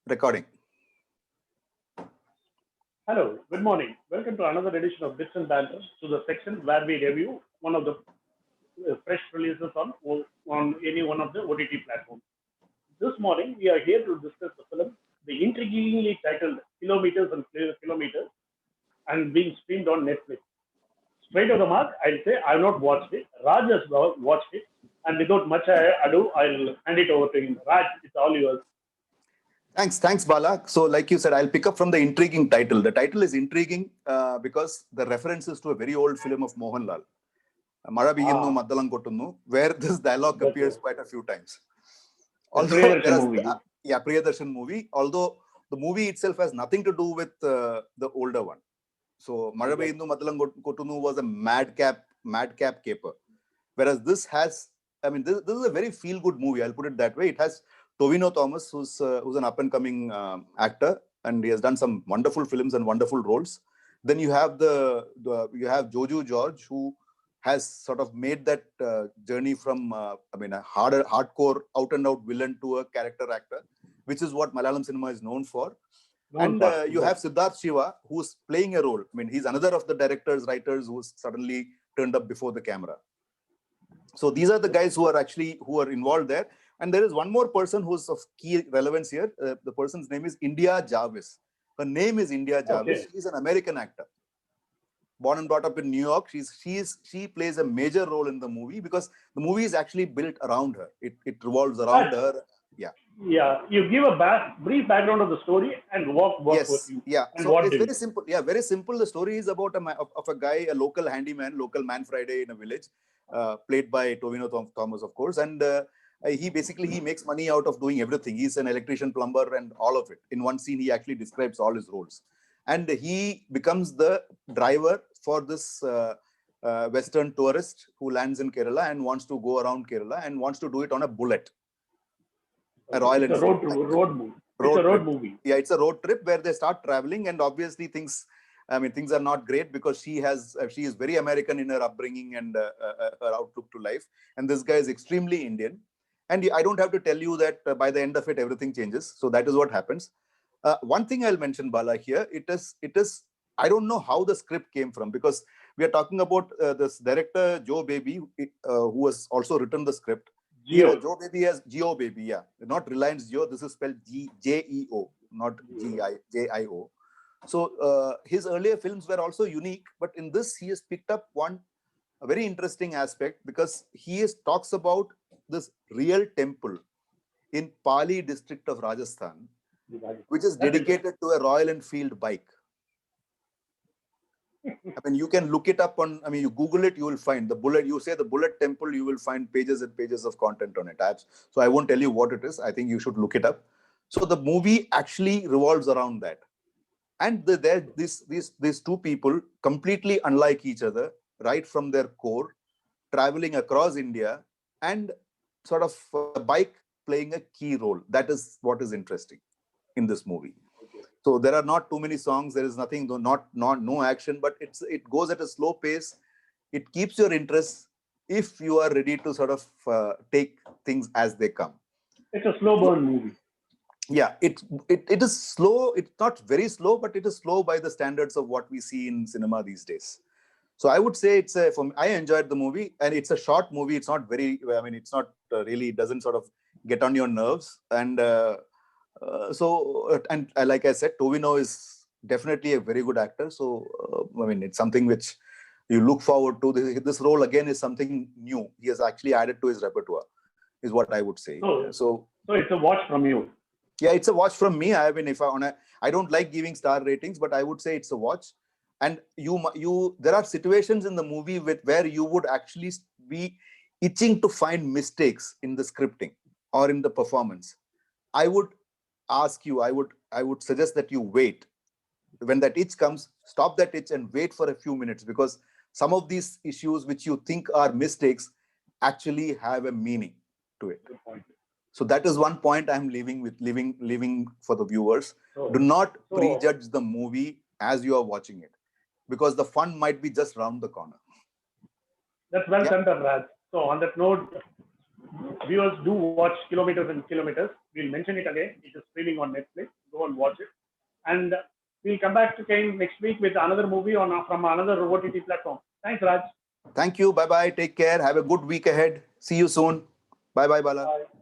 Recording. Hello, good morning. Welcome to another edition of Bits and Banter, to the section where we review one of the fresh releases on any one of the OTT platforms. This morning, we are here to discuss the film, the intriguingly titled Kilometers and Kilometers, and being streamed on Netflix. Straight to the mark, I'll say I've not watched it. Raj has watched it, and without much ado, I'll hand it over to him. Raj, it's all yours. Thanks, Bala. So, like you said, I'll pick up from the intriguing title. The title is intriguing because the reference is to a very old film of Mohanlal, Mara Biyinnu Maddalam Kottunnu, where this dialogue appears quite a few times. Although Priyadarshan movie. Priyadarshan movie. Although the movie itself has nothing to do with the older one. So, Mara Biyinnu Maddalam Kottunnu was a madcap caper. Whereas this has, this is a very feel-good movie. I'll put it that way. It has Tovino Thomas, who's an up-and-coming actor, and he has done some wonderful films and wonderful roles. Then you have you have Jojo George, who has sort of made that journey from a hardcore, out-and-out villain to a character actor, which is what Malayalam cinema is known for. You have Siddharth Shiva, who's playing a role. He's another of the directors, writers who's suddenly turned up before the camera. So these are the guys who are involved there. And there is one more person who's of key relevance here. The person's name is India Jarvis. Her name is India Jarvis. She's an American actor, born and brought up in New York. She plays a major role in the movie because the movie is actually built around her. It revolves around her. Yeah, you give a brief background of the story and what with you. Yeah, so it's very simple. Yeah, very simple. The story is about a guy, a local handyman, local Man Friday in a village, played by Tovino Thomas, of course, and he makes money out of doing everything. He's an electrician, plumber, and all of it. In one scene, he actually describes all his roles, and he becomes the driver for this Western tourist who lands in Kerala and wants to go around Kerala and wants to do it on a bullet. A Royal Enfield. Road movie. Yeah, it's a road trip where they start traveling, and obviously things are not great because she is very American in her upbringing and her outlook to life, and this guy is extremely Indian. And I don't have to tell you that by the end of it, everything changes. So that is what happens. One thing I'll mention, Bala, here, it is, I don't know how the script came from, because we are talking about this director, Joe Baby, who has also written the script. Joe Baby has Geo Baby, yeah. Not Reliance Geo, this is spelled Geo, not Gio. So his earlier films were also unique, but in this, he has picked up a very interesting aspect, because he talks about this real temple in Pali district of Rajasthan, which is dedicated to a Royal Enfield bike. You can look it up on, you Google it, you will find the Bullet. You say the Bullet Temple, you will find pages and pages of content on it. So I won't tell you what it is. I think you should look it up. So the movie actually revolves around that. And these two people, completely unlike each other, right from their core, traveling across India, and sort of a bike playing a key role. That is what is interesting in this movie. So there are not too many songs. There is nothing, no action, but it goes at a slow pace. It keeps your interest if you are ready to sort of take things as they come. It's a slow burn movie. Yeah, it is slow. It's not very slow, but it is slow by the standards of what we see in cinema these days. So I would say I enjoyed the movie, and it's a short movie. It's not very, it's not really, it doesn't sort of get on your nerves. And like I said, Tovino is definitely a very good actor. So, it's something which you look forward to. This role again is something new. He has actually added to his repertoire, is what I would say. So it's a watch from you. Yeah, it's a watch from me. I don't like giving star ratings, but I would say it's a watch. And there are situations in the movie where you would actually be itching to find mistakes in the scripting or in the performance. I would ask you, I would suggest that you wait. When that itch comes, stop that itch and wait for a few minutes, because some of these issues which you think are mistakes actually have a meaning to it. So that is one point I'm leaving for the viewers. Do not prejudge the movie as you are watching it, because the fun might be just round the corner. That's well said, Raj. So on that note, viewers do watch Kilometers and Kilometers. We'll mention it again. It is streaming on Netflix. Go and watch it. And we'll come back to Kane next week with another movie on from another OTT platform. Thanks, Raj. Thank you. Bye bye. Take care. Have a good week ahead. See you soon. Bye bye, Bala. Bye.